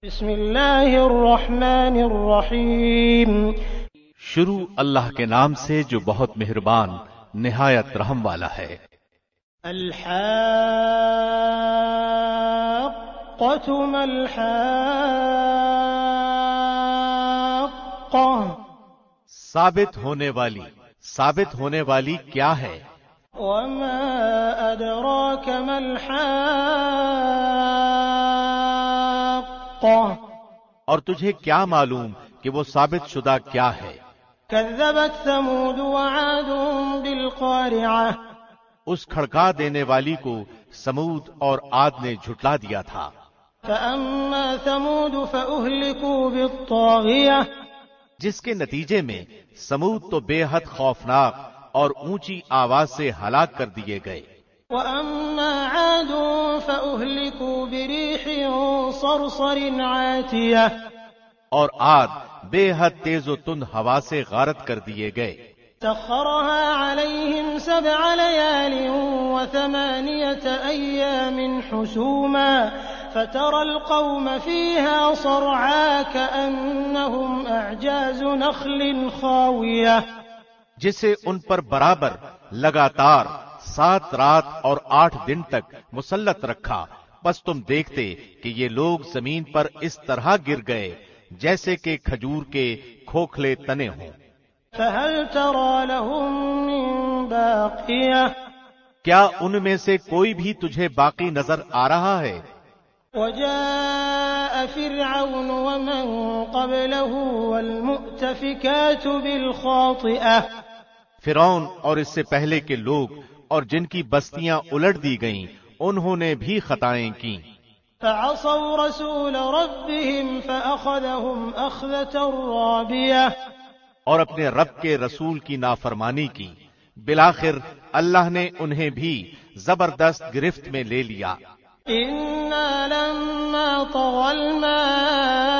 بسم اللہ الرحمن الرحیم۔ شروع اللہ کے نام سے جو بہت مہربان نہایت رحم والا ہے۔ الحاقۃ ما الحاقۃ، ثابت ہونے والی کیا ہے؟ وما ادراک ما الحاقۃ، اور تجھے کیا معلوم کہ وہ ثابت شدہ کیا ہے؟ کذبت ثمود وعاد بالقارعہ، اس کھڑکا دینے والی کو سمود اور عاد نے جھٹلا دیا تھا۔ فأما ثمود فأهلكوا بالطاغیہ، جس کے نتیجے میں سمود تو بے حد خوفناک اور اونچی آواز سے ہلاک کر دیے گئے۔ وأما عاد فأهلكوا بريح صرصر عاتية، اور عاد بے حد تیز و تند ہوا سے غارت کر دیے گئے۔ سخرها عليهم 7 ليال و8 أيام حسوما فترى القوم فيها صرعا كأنهم أعجاز نخل خاوية، جسے ان پر برابر لگاتار 7 رات اور 8 دن تک مسلط رکھا، بس تم دیکھتے کہ یہ لوگ زمین پر اس طرح گر گئے جیسے کہ کھجور کے کھوکھلے تنے ہوں۔ فهل ترى لهم من باقية، کیا ان میں سے کوئی بھی تجھے باقی نظر آ رہا ہے؟ وجاء فرعون ومن قبله والمؤتفكات بالخاطئة، فرعون اور اس سے پہلے کے لوگ اور جن کی بستیاں الٹ دی گئیں انہوں نے بھی خطائیں کیں۔ فعصوا رسول ربهم فأخذهم أخذة رابية، اور اپنے رب کے رسول کی نافرمانی کی، بالآخر اللہ نے انہیں بھی زبردست گرفت میں لے لیا۔ إنا لما طغى الماء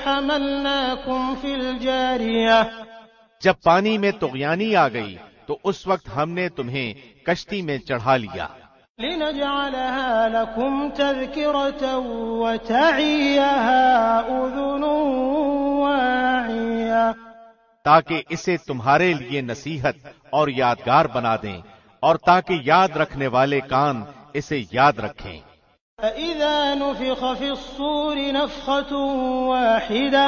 حملناكم في الجارية، جب پانی میں طغیانی آ گئی تو اس وقت ہم نے تمہیں کشتی میں چڑھا لیا، لنجعلها لكم تذكرة وتعيها أذن واعية، تاکہ اسے تمہارے لیے نصیحت اور یادگار بنا دیں اور تاکہ یاد رکھنے والے کان اسے یاد رکھیں۔ فإذا نفخ في الصور نفخة واحدة،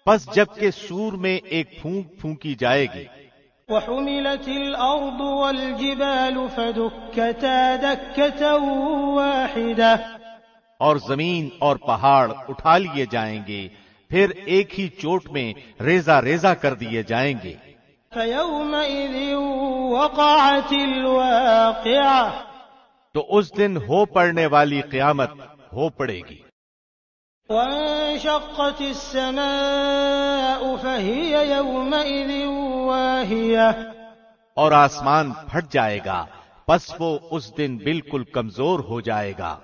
پس جب کہ سور میں ایک پھونک پھونکی جائے گی، وحملت الأرض والجبال فدكتا دكة واحدة، اور زمین اور پہاڑ اٹھا لیے جائیں گے، پھر ایک ہی چوٹ میں ریزہ ریزہ کر دیے جائیں گے۔ فيومئذ وقعت الواقعة، تو اس دن ہو پڑنے والی قیامت ہو پڑے گی۔ وانشقت السماء فهي يومئذ واهية، اور آسمان پھٹ جائے گا، پس وہ اس دن بالکل کمزور ہو جائے گا۔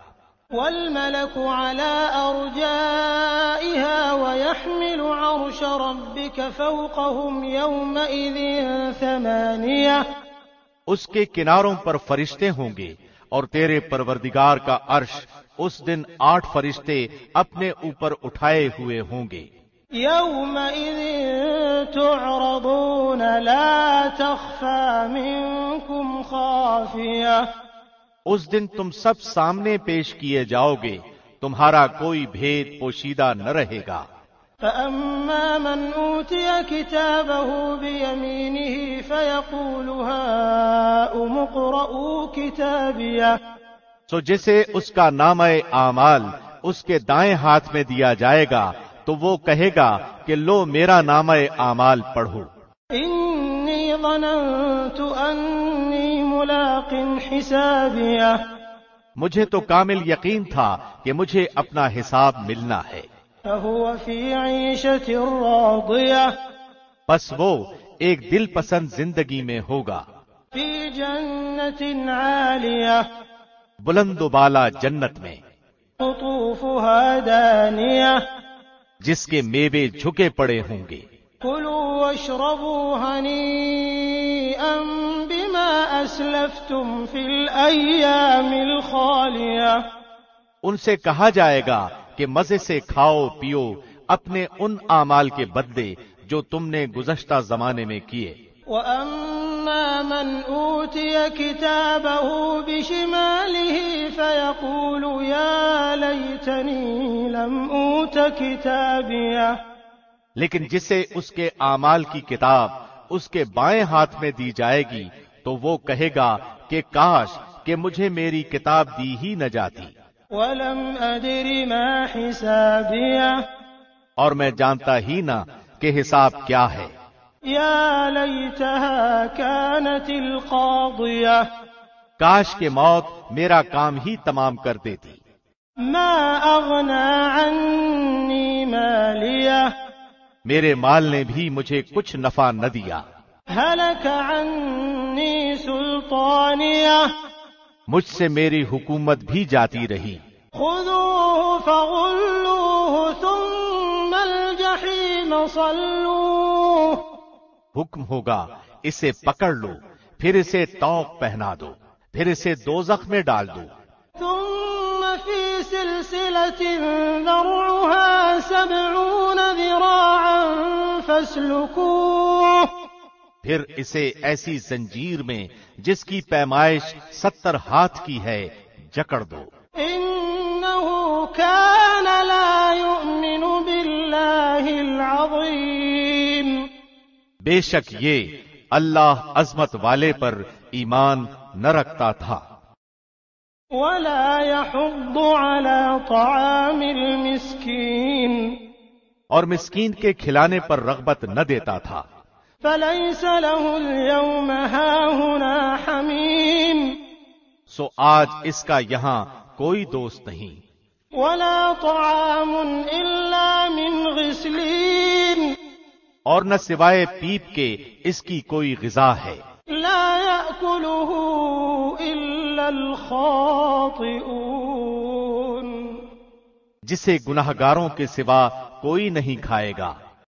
والملك على أرجائها ويحمل عرش ربك فوقهم يومئذ 8، اس کے کناروں پر فرشتے ہوں گے اور تیرے پروردگار کا عرش اس دن 8 فرشتے اپنے اوپر اٹھائے ہوئے ہوں گے۔ يومئذ تعرضون لا تخفى منكم خافية، اس دن تم سب سامنے پیش کیے جاؤ گے، تمہارا کوئی بھید پوشیدہ نہ رہے گا۔ فأما من أوتي كتابه بيمينه فيقول هاؤم اقرءوا كتابيه، سو جسے اس کا نامہ اعمال اس کے دائیں ہاتھ میں دیا جائے گا تو وہ کہے گا کہ لو میرا نامہ اعمال پڑھو۔ إني ظننت أني ملاق حسابيه، مجھے تو کامل یقین تھا کہ مجھے اپنا حساب ملنا ہے۔ فهو في عيشة راضية، بس وہ ایک دل پسند زندگی میں ہوگا، في جنة عالية، بلند و بالا جنت میں، قطوفها دانية، جس کے میوے جھکے پڑے ہوں گے۔ كلوا واشربوا هنيئا بما أسلفتم في الأيام الخالية، ان سے کہا جائے گا کہ مزے سے کھاؤ پیو اپنے ان اعمال کے بدلے جو تم نے گزشتہ زمانے میں کیے۔ وَأَمَّا مَنْ أُوتِيَ كِتَابَهُ بِشِمَالِهِ فَيَقُولُ يَا لَيْتَنِي لَمْ أُوتَ كِتَابِيَهْ، لیکن جسے اس کے اعمال کی کتاب اس کے بائیں ہاتھ میں دی جائے گی تو وہ کہے گا کہ کاش کہ مجھے میری کتاب دی ہی نہ جاتی، وَلَمْ أَدْرِ مَا حِسَابِيَهْ، اور میں جانتا ہی نہ کہ حساب کیا ہے۔ یا لیتہا کانت القاضیہ، کاش کہ موت میرا کام ہی تمام کر دیتی۔ ما اغنی عنی مالیہ، میرے مال نے بھی مجھے کچھ نفع نہ دیا۔ ہلک عنی سلطانیہ، مجھ سے میری حکومت بھی جاتی رہی۔ خذوہ فغلوہ ثم الجحیم صلوہ، حکم ہوگا اسے پکڑ لو، پھر اسے طوق پہنا دو، پھر اسے دوزخ میں ڈال دو۔ ثم فی سلسلۃ ذرعها 70 ذراعا فاسلکوہ، پھر اسے ایسی زنجیر میں جس کی پیمائش 70 ہاتھ کی ہے جکڑ دو۔ انه كان لا يؤمن بالله العظیم، بے شک یہ اللہ عظمت والے پر ایمان نہ رکھتا تھا۔ ولا يحض على طعام المسكين، اور مسکین کے کھلانے پر رغبت نہ دیتا تھا۔ فليس له اليوم هاهنا حميم، سو آج اس کا یہاں کوئی دوست نہیں۔ ولا طعام الا من غسلين، اور نہ سوائے پیپ کے اس کی کوئی غذا ہے۔ لا يأكله الا الخاطئون، جسے گناہگاروں کے سوا کوئی نہیں کھائے گا۔